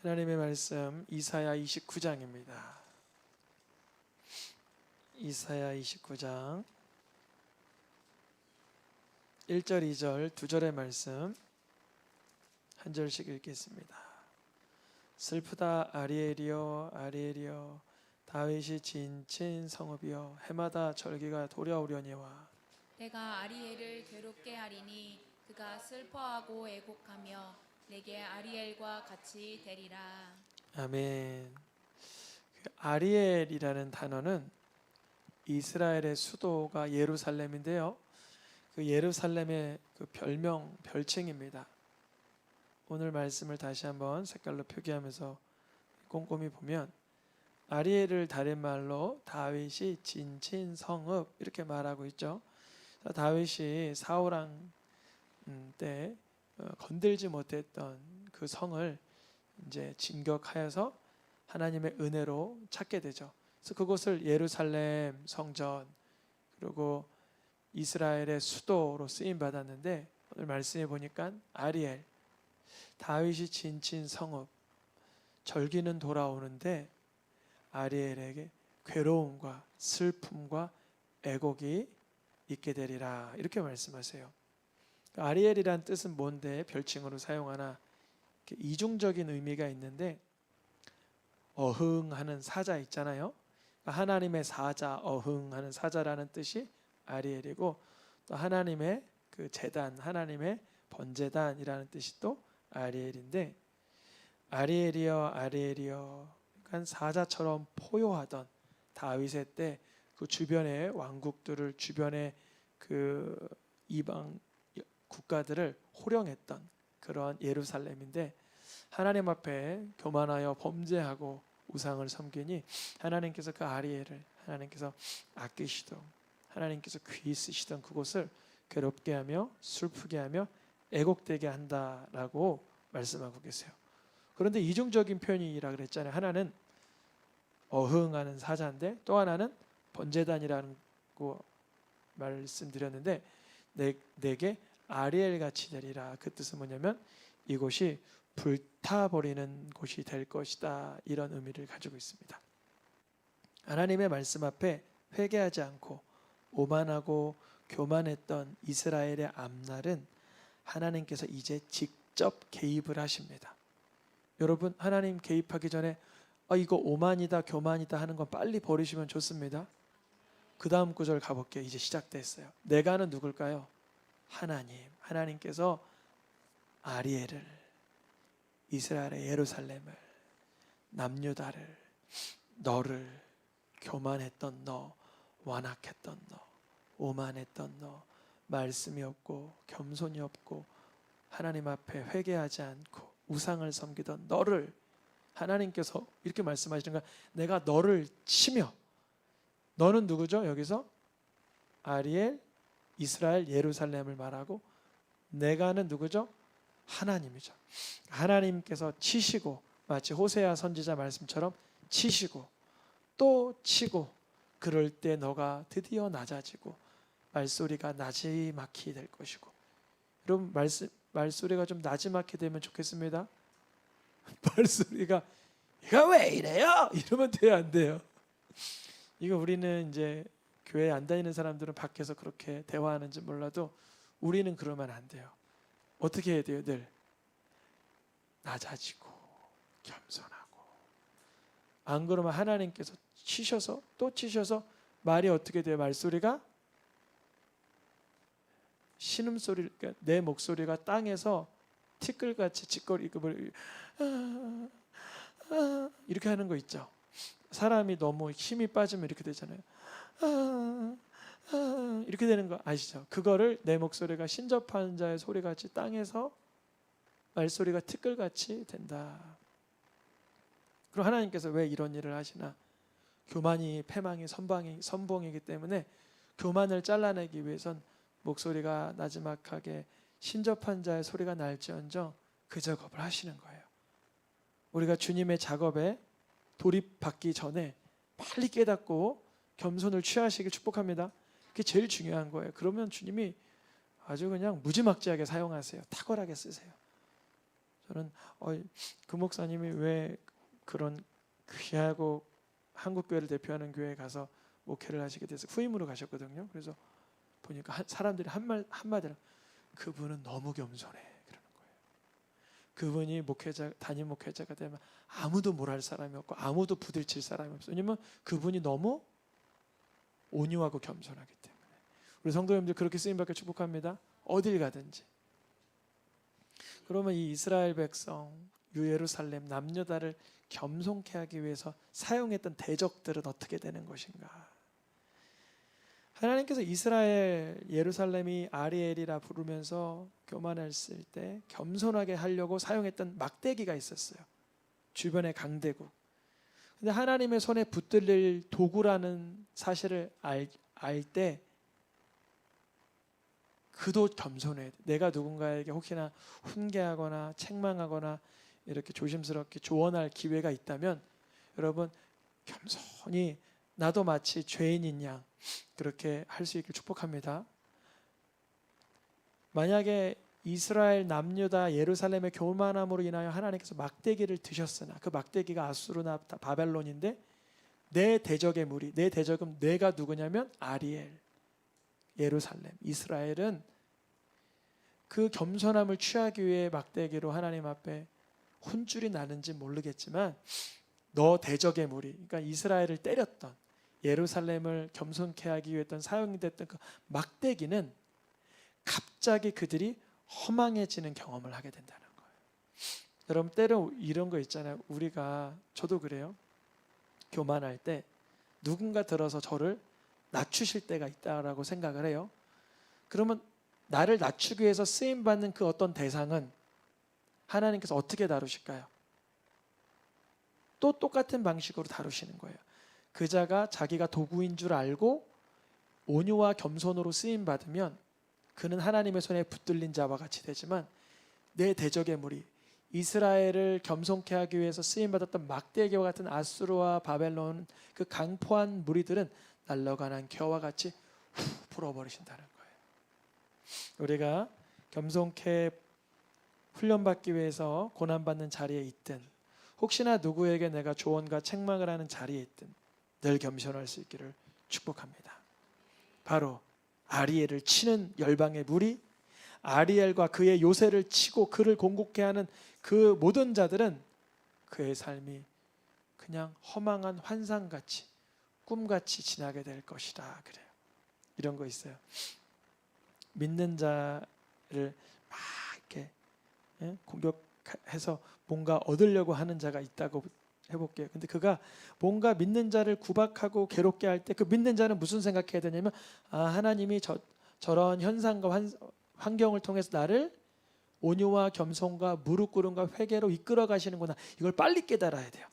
하나님의 말씀 이사야 29장입니다. 이사야 29장 1절, 2절, 2절의 말씀 한 절씩 읽겠습니다. 슬프다 아리엘이여 아리엘이여 다윗이 지친 성읍이여 해마다 절기가 도려오려니와 내가 아리엘을 괴롭게 하리니 그가 슬퍼하고 애곡하며 내게 아리엘과 같이 되리라. 아멘. 아리엘이라는 단어는 이스라엘의 수도가 예루살렘인데요. 그 예루살렘의 그 별칭입니다. 오늘 말씀을 다시 한번 색깔로 표기하면서 꼼꼼히 보면 아리엘을 다른 말로 다윗이 진친 성읍 이렇게 말하고 있죠. 다윗이 사울 왕 때 건들지 못했던 그 성을 이제 진격하여서 하나님의 은혜로 찾게 되죠. 그래서 그곳을 예루살렘 성전 그리고 이스라엘의 수도로 쓰임 받았는데 오늘 말씀해 보니까 아리엘 다윗이 진친 성읍 절기는 돌아오는데 아리엘에게 괴로움과 슬픔과 애곡이 있게 되리라 이렇게 말씀하세요. 아리엘이란 뜻은 뭔데 별칭으로 사용하나 이중적인 의미가 있는데 어흥하는 사자 있잖아요. 하나님의 사자 어흥하는 사자라는 뜻이 아리엘이고 또 하나님의 그 제단 하나님의 번제단이라는 뜻이 또 아리엘인데 아리엘이여 아리엘이여 그러니까 사자처럼 포효하던 다윗의 때 그 주변의 왕국들을 주변의 그 이방 국가들을 호령했던 그런 예루살렘인데 하나님 앞에 교만하여 범죄하고 우상을 섬기니 하나님께서 그 아리엘을 하나님께서 아끼시던 하나님께서 귀히 쓰시던 그곳을 괴롭게 하며 슬프게 하며 애곡되게 한다라고 말씀하고 계세요. 그런데 이중적인 표현이라 그랬잖아요. 하나는 어흥하는 사자인데 또 하나는 번제단이라는 거 말씀드렸는데 내게 아리엘 같이 되리라. 그 뜻은 뭐냐면 이곳이 불타버리는 곳이 될 것이다. 이런 의미를 가지고 있습니다. 하나님의 말씀 앞에 회개하지 않고 오만하고 교만했던 이스라엘의 앞날은 하나님께서 이제 직접 개입을 하십니다. 여러분 하나님 개입하기 전에 이거 오만이다 교만이다 하는 건 빨리 버리시면 좋습니다. 그 다음 구절 가볼게요. 이제 시작됐어요. 내가는 누굴까요? 하나님께서 아리엘을 이스라엘의 예루살렘을 남유다를 너를 교만했던 너 완악했던 너 오만했던 너 말씀이 없고 겸손이 없고 하나님 앞에 회개하지 않고 우상을 섬기던 너를 하나님께서 이렇게 말씀하시는 거야. 내가 너를 치며 너는 누구죠? 여기서 아리엘 이스라엘 예루살렘을 말하고 내가는 누구죠? 하나님이죠. 하나님께서 치시고 마치 호세아 선지자 말씀처럼 치시고 또 치고 그럴 때 너가 드디어 낮아지고 말소리가 나지막히 될 것이고 여러분 말소리가 좀 나지막히 되면 좋겠습니다. 말소리가 이거 왜 이래요? 이러면 돼요 안 돼요? 이거 우리는 이제 교회 안 다니는 사람들은 밖에서 그렇게 대화하는지 몰라도 우리는 그러면 안 돼요. 어떻게 해야 돼요? 늘 낮아지고 겸손하고 안 그러면 하나님께서 치셔서 또 치셔서 말이 어떻게 돼요? 말소리가 신음소리 그러니까 내 목소리가 땅에서 티끌같이 찌꺼리고 이렇게 하는 거 있죠. 사람이 너무 힘이 빠지면 이렇게 되잖아요. 이렇게 되는 거 아시죠? 그거를 내 목소리가 신접한 자의 소리같이 땅에서 말소리가 티끌같이 된다. 그럼 하나님께서 왜 이런 일을 하시나? 교만이 패망이 선봉이기 때문에 교만을 잘라내기 위해선 목소리가 나지막하게 신접한 자의 소리가 날지언정 그 작업을 하시는 거예요. 우리가 주님의 작업에 돌입받기 전에 빨리 깨닫고 겸손을 취하시길 축복합니다. 그게 제일 중요한 거예요. 그러면 주님이 아주 그냥 무지막지하게 사용하세요. 탁월하게 쓰세요. 저는 그 목사님이 왜 그런 귀하고 한국 교회를 대표하는 교회에 가서 목회를 하시게 돼서 후임으로 가셨거든요. 그래서 보니까 사람들이 한마디로 그분은 너무 겸손해 그러는 거예요. 그분이 담임 목회자가 되면 아무도 뭘 할 사람이 없고 아무도 부딪힐 사람이 없어요. 왜냐면 그분이 너무 온유하고 겸손하기 때문에. 우리 성도님들 그렇게 쓰임받게 축복합니다. 어딜 가든지. 그러면 이 이스라엘 백성 예루살렘 남유다를 겸손케 하기 위해서 사용했던 대적들은 어떻게 되는 것인가? 하나님께서 이스라엘 예루살렘이 아리엘이라 부르면서 교만했을 때 겸손하게 하려고 사용했던 막대기가 있었어요. 주변의 강대국. 근데 하나님의 손에 붙들릴 도구라는 사실을 알 때 그도 겸손해야 돼. 내가 누군가에게 혹시나 훈계하거나 책망하거나 이렇게 조심스럽게 조언할 기회가 있다면 여러분 겸손히 나도 마치 죄인인 양 그렇게 할 수 있길 축복합니다. 만약에 이스라엘 남유다 예루살렘의 교만함으로 인하여 하나님께서 막대기를 드셨으나 그 막대기가 아수르나 바벨론인데 내 대적의 무리, 내 대적은 내가 누구냐면 아리엘, 예루살렘, 이스라엘은 그 겸손함을 취하기 위해 막대기로 하나님 앞에 혼쭐이 나는지 모르겠지만 너 대적의 무리, 그러니까 이스라엘을 때렸던 예루살렘을 겸손케 하기 위해 사용됐던 그 막대기는 갑자기 그들이 허망해지는 경험을 하게 된다는 거예요. 여러분 때로 이런 거 있잖아요. 우리가 저도 그래요. 교만할 때 누군가 들어서 저를 낮추실 때가 있다라고 생각을 해요. 그러면 나를 낮추기 위해서 쓰임받는 그 어떤 대상은 하나님께서 어떻게 다루실까요? 또 똑같은 방식으로 다루시는 거예요. 그 자가 자기가 도구인 줄 알고 온유와 겸손으로 쓰임받으면 그는 하나님의 손에 붙들린 자와 같이 되지만 내 대적의 무리 이스라엘을 겸손케 하기 위해서 쓰임받았던 막대기와 같은 아수르와 바벨론 그 강포한 무리들은 날아가는 겨와 같이 후 불어버리신다는 거예요. 우리가 겸손케 훈련받기 위해서 고난받는 자리에 있든 혹시나 누구에게 내가 조언과 책망을 하는 자리에 있든 늘 겸손할 수 있기를 축복합니다. 바로 아리엘을 치는 열방의 무리, 아리엘과 그의 요새를 치고 그를 공곡케 하는 그 모든 자들은 그의 삶이 그냥 허망한 환상같이 꿈같이 지나게 될 것이다. 그래요. 이런 거 있어요. 믿는 자를 막 이렇게 공격해서 뭔가 얻으려고 하는 자가 있다고 해볼게요. 근데 그가 뭔가 믿는 자를 구박하고 괴롭게 할 때 그 믿는 자는 무슨 생각해야 되냐면 하나님이 저런 현상과 환경을 통해서 나를 온유와 겸손과 무릎 꿇음과 회개로 이끌어 가시는구나. 이걸 빨리 깨달아야 돼요.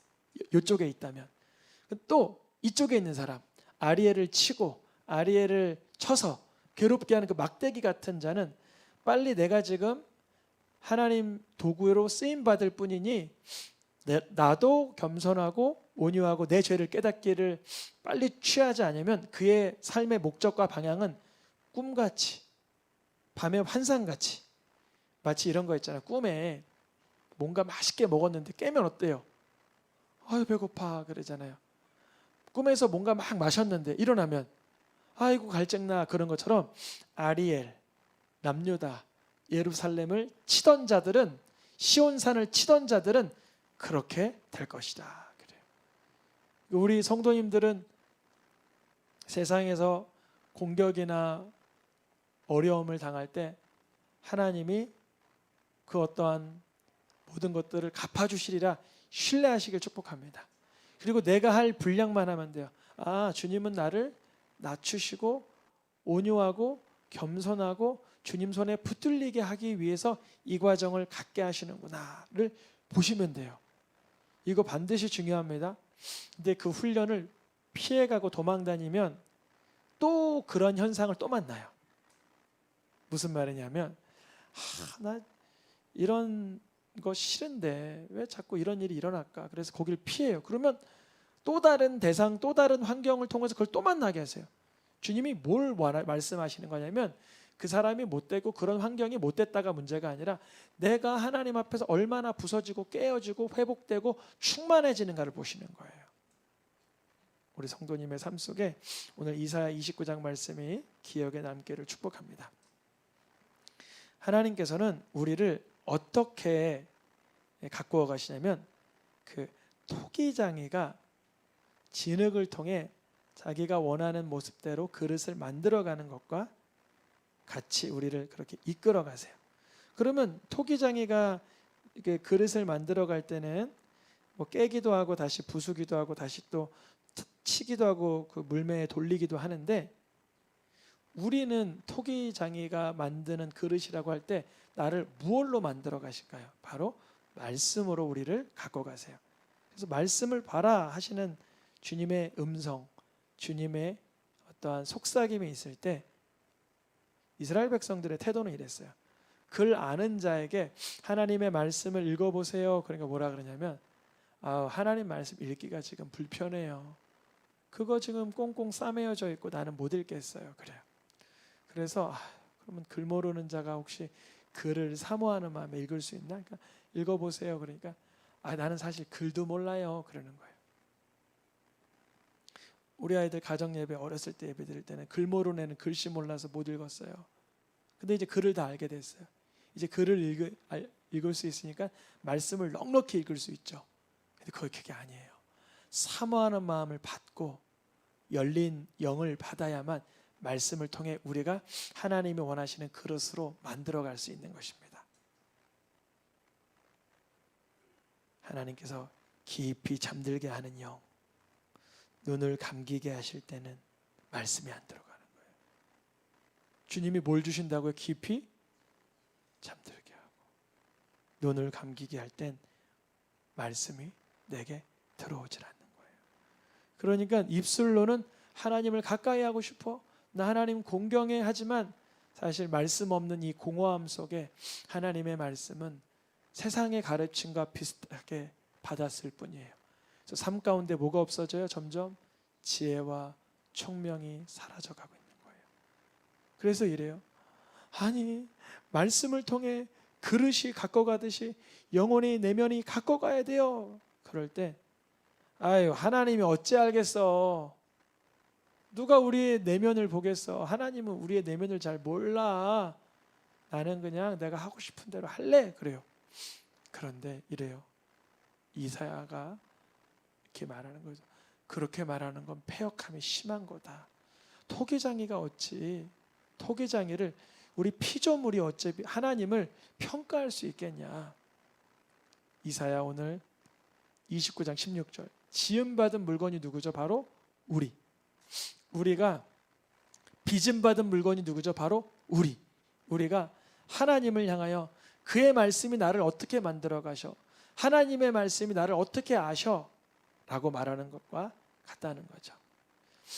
이쪽에 있다면. 또 이쪽에 있는 사람 아리엘을 치고 아리엘을 쳐서 괴롭게 하는 그 막대기 같은 자는 빨리 내가 지금 하나님 도구로 쓰임 받을 뿐이니 나도 겸손하고 온유하고 내 죄를 깨닫기를 빨리 취하지 않으면 그의 삶의 목적과 방향은 꿈같이 밤의 환상같이 마치 이런 거 있잖아요. 꿈에 뭔가 맛있게 먹었는데 깨면 어때요? 아유 배고파 그러잖아요. 꿈에서 뭔가 막 마셨는데 일어나면 아이고 갈증나 그런 것처럼 아리엘, 남유다, 예루살렘을 치던 자들은 시온산을 치던 자들은 그렇게 될 것이다. 그래요. 우리 성도님들은 세상에서 공격이나 어려움을 당할 때 하나님이 그 어떠한 모든 것들을 갚아주시리라 신뢰하시길 축복합니다. 그리고 내가 할 분량만 하면 돼요. 주님은 나를 낮추시고 온유하고 겸손하고 주님 손에 붙들리게 하기 위해서 이 과정을 갖게 하시는구나를 보시면 돼요. 이거 반드시 중요합니다. 근데 그 훈련을 피해가고 도망다니면 또 그런 현상을 또 만나요. 무슨 말이냐면 나 이런 거 싫은데 왜 자꾸 이런 일이 일어날까? 그래서 거기를 피해요. 그러면 또 다른 대상, 또 다른 환경을 통해서 그걸 또 만나게 하세요. 주님이 뭘 말씀하시는 거냐면 그 사람이 못되고 그런 환경이 못됐다가 문제가 아니라 내가 하나님 앞에서 얼마나 부서지고 깨어지고 회복되고 충만해지는가를 보시는 거예요. 우리 성도님의 삶 속에 오늘 이사야 29장 말씀이 기억에 남기를 축복합니다. 하나님께서는 우리를 어떻게 가꾸어 가시냐면 그 토기장이가 진흙을 통해 자기가 원하는 모습대로 그릇을 만들어가는 것과 같이 우리를 그렇게 이끌어 가세요. 그러면 토기장이가 이렇게 그릇을 만들어 갈 때는 뭐 깨기도 하고 다시 부수기도 하고 다시 또 치기도 하고 그 물매에 돌리기도 하는데, 우리는 토기장이가 만드는 그릇이라고 할 때 나를 무엇로 만들어 가실까요? 바로 말씀으로 우리를 갖고 가세요. 그래서 말씀을 봐라 하시는 주님의 음성, 주님의 어떠한 속삭임이 있을 때 이스라엘 백성들의 태도는 이랬어요. 글 아는 자에게 하나님의 말씀을 읽어보세요. 그러니까 뭐라 그러냐면 하나님 말씀 읽기가 지금 불편해요. 그거 지금 꽁꽁 싸매어져 있고 나는 못 읽겠어요. 그래요. 그래서 그러면 글 모르는 자가 혹시 글을 사모하는 마음에 읽을 수 있나? 그러니까 읽어보세요. 그러니까 나는 사실 글도 몰라요. 그러는 거예요. 우리 아이들 가정 예배 어렸을 때 예배 드릴 때는 글 모르는 애는 글씨 몰라서 못 읽었어요. 근데 이제 글을 다 알게 됐어요. 이제 글을 읽을 수 있으니까 말씀을 넉넉히 읽을 수 있죠. 근데 그게 아니에요. 사모하는 마음을 받고 열린 영을 받아야만 말씀을 통해 우리가 하나님이 원하시는 그릇으로 만들어갈 수 있는 것입니다. 하나님께서 깊이 잠들게 하는 영, 눈을 감기게 하실 때는 말씀이 안 들어가는 거예요. 주님이 뭘 주신다고요? 깊이 잠들게 하고 눈을 감기게 할 땐 말씀이 내게 들어오질 않는 거예요. 그러니까 입술로는 하나님을 가까이 하고 싶어, 나 하나님 공경해 하지만 사실 말씀 없는 이 공허함 속에 하나님의 말씀은 세상의 가르침과 비슷하게 받았을 뿐이에요. 그래서 삶 가운데 뭐가 없어져요? 점점 지혜와 총명이 사라져가고 있는 거예요. 그래서 이래요. 아니 말씀을 통해 그릇이 가꿔가듯이 영혼의 내면이 가꿔가야 돼요. 그럴 때 하나님이 어찌 알겠어. 누가 우리의 내면을 보겠어. 하나님은 우리의 내면을 잘 몰라. 나는 그냥 내가 하고 싶은 대로 할래. 그래요. 그런데 이래요. 이사야가 이렇게 말하는 거죠. 그렇게 말하는 건 패역함이 심한 거다. 토기장이가 어찌 토기장이를 우리 피조물이 어찌 하나님을 평가할 수 있겠냐. 이사야 오늘 29장 16절 지음받은 물건이 누구죠? 바로 우리가 빚음받은 물건이 누구죠? 바로 우리가 하나님을 향하여 그의 말씀이 나를 어떻게 만들어 가셔, 하나님의 말씀이 나를 어떻게 아셔 라고 말하는 것과 같다는 거죠.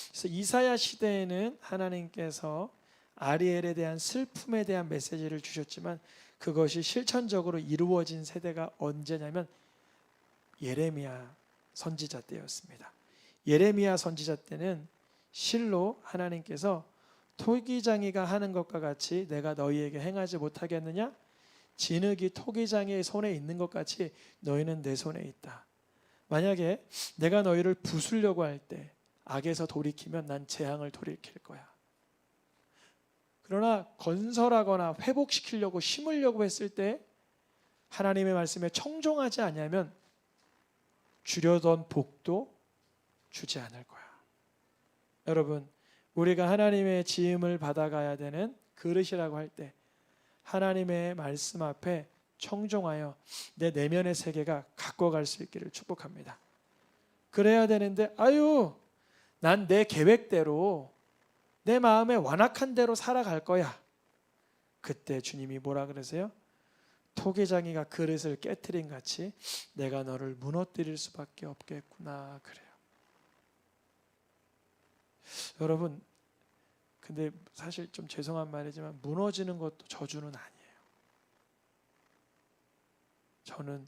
그래서 이사야 시대에는 하나님께서 아리엘에 대한 슬픔에 대한 메시지를 주셨지만 그것이 실천적으로 이루어진 세대가 언제냐면 예레미야 선지자 때였습니다. 예레미야 선지자 때는 실로 하나님께서 토기장이가 하는 것과 같이 내가 너희에게 행하지 못하겠느냐? 진흙이 토기장이의 손에 있는 것 같이 너희는 내 손에 있다. 만약에 내가 너희를 부수려고 할 때 악에서 돌이키면 난 재앙을 돌이킬 거야. 그러나 건설하거나 회복시키려고 심으려고 했을 때 하나님의 말씀에 청종하지 않으면 주려던 복도 주지 않을 거야. 여러분, 우리가 하나님의 지음을 받아가야 되는 그릇이라고 할 때 하나님의 말씀 앞에 청종하여 내 내면의 세계가 가꿔갈 수 있기를 축복합니다. 그래야 되는데 난 내 계획대로 내 마음에 완악한 대로 살아갈 거야. 그때 주님이 뭐라 그러세요? 토기장이가 그릇을 깨트린 같이 내가 너를 무너뜨릴 수밖에 없겠구나 그래요. 여러분, 근데 사실 좀 죄송한 말이지만 무너지는 것도 저주는 아니에요. 저는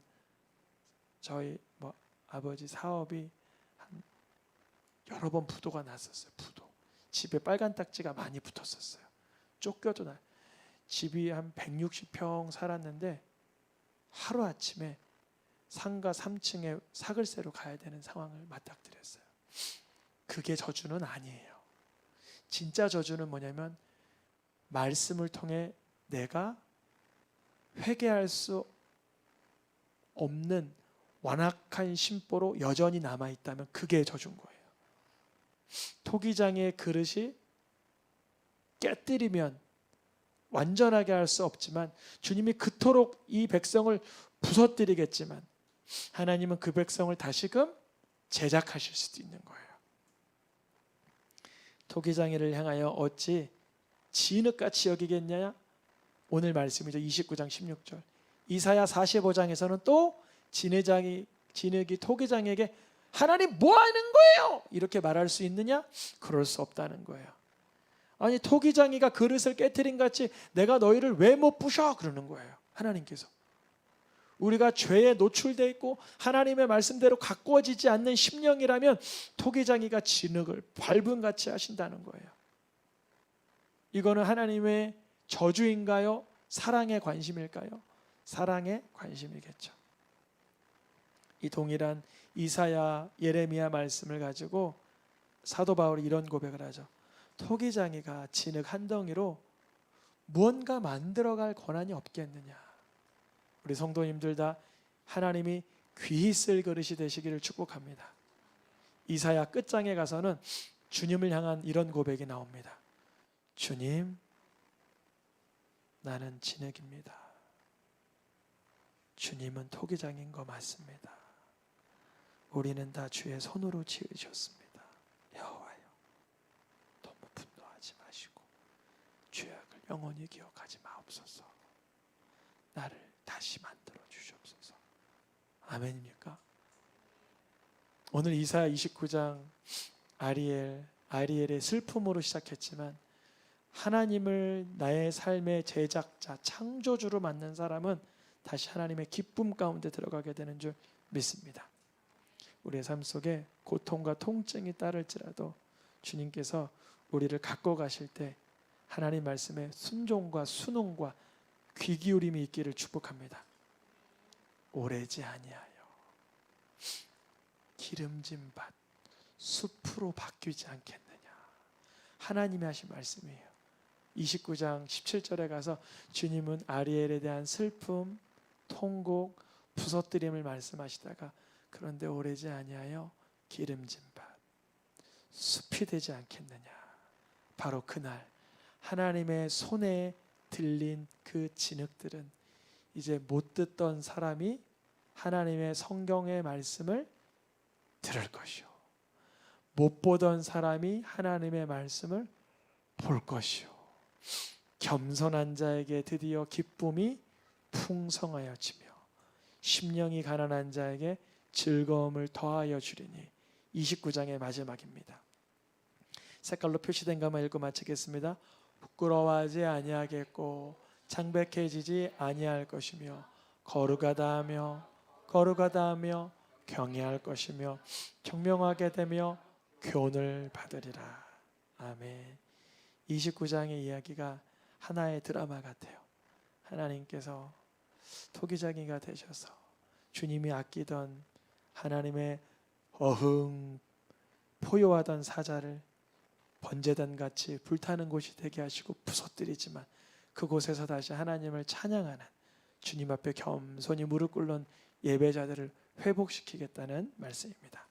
저희 아버지 사업이 한 여러 번 부도가 났었어요. 집에 빨간 딱지가 많이 붙었었어요. 쫓겨도 집이 한 160평 살았는데 하루아침에 상가 3층에 사글세로 가야 되는 상황을 맞닥뜨렸어요. 그게 저주는 아니에요. 진짜 저주는 뭐냐면 말씀을 통해 내가 회개할 수 없는 완악한 심보로 여전히 남아있다면 그게 저주인 거예요. 토기장의 그릇이 깨뜨리면 완전하게 할 수 없지만 주님이 그토록 이 백성을 부서뜨리겠지만 하나님은 그 백성을 다시금 제작하실 수도 있는 거예요. 토기장이를 향하여 어찌 진흙같이 여기겠냐? 오늘 말씀이죠. 29장 16절. 이사야 45장에서는 또 진흙이 토기장에게 하나님 뭐 하는 거예요? 이렇게 말할 수 있느냐? 그럴 수 없다는 거예요. 아니 토기장이가 그릇을 깨트린 같이 내가 너희를 왜 못 부셔? 그러는 거예요. 하나님께서. 우리가 죄에 노출되어 있고 하나님의 말씀대로 가꾸어지지 않는 심령이라면 토기장이가 진흙을 밟음같이 하신다는 거예요. 이거는 하나님의 저주인가요? 사랑의 관심일까요? 사랑의 관심이겠죠. 이 동일한 이사야, 예레미야 말씀을 가지고 사도 바울이 이런 고백을 하죠. 토기장이가 진흙 한 덩이로 무언가 만들어갈 권한이 없겠느냐. 우리 성도님들 다 하나님이 귀히 쓸 그릇이 되시기를 축복합니다. 이사야 끝장에 가서는 주님을 향한 이런 고백이 나옵니다. 주님, 나는 진흙입니다. 주님은 토기장인 거 맞습니다. 우리는 다 주의 손으로 지으셨습니다. 여호와여, 너무 분노하지 마시고 죄악을 영원히 기억하지 마옵소서. 나를 다시 만들어 주시옵소서. 아멘입니까? 오늘 이사야 29장 아리엘의 슬픔으로 시작했지만 하나님을 나의 삶의 제작자, 창조주로 만난 사람은 다시 하나님의 기쁨 가운데 들어가게 되는 줄 믿습니다. 우리의 삶 속에 고통과 통증이 따를지라도 주님께서 우리를 갖고 가실 때 하나님 말씀에 순종과 순응과 귀 기울임이 있기를 축복합니다. 오래지 아니하여 기름진 밭 숲으로 바뀌지 않겠느냐. 하나님이 하신 말씀이에요. 29장 17절에 가서 주님은 아리엘에 대한 슬픔, 통곡, 부서뜨림을 말씀하시다가 그런데 오래지 아니하여 기름진 밭 숲이 되지 않겠느냐. 바로 그날 하나님의 손에 들린 그 진흙들은 이제 못 듣던 사람이 하나님의 성경의 말씀을 들을 것이요, 못 보던 사람이 하나님의 말씀을 볼 것이요, 겸손한 자에게 드디어 기쁨이 풍성하여지며 심령이 가난한 자에게 즐거움을 더하여 주리니. 29장의 마지막입니다. 색깔로 표시된 것만 읽고 마치겠습니다. 부끄러워하지 아니하겠고 창백해지지 아니할 것이며 거룩하다 하며 경외할 것이며 청명하게 되며 교훈을 받으리라. 아멘. 29장의 이야기가 하나의 드라마 같아요. 하나님께서 토기장이가 되셔서 주님이 아끼던 하나님의 포효하던 사자를 번제단같이 불타는 곳이 되게 하시고 부서뜨리지만 그곳에서 다시 하나님을 찬양하는, 주님 앞에 겸손히 무릎 꿇는 예배자들을 회복시키겠다는 말씀입니다.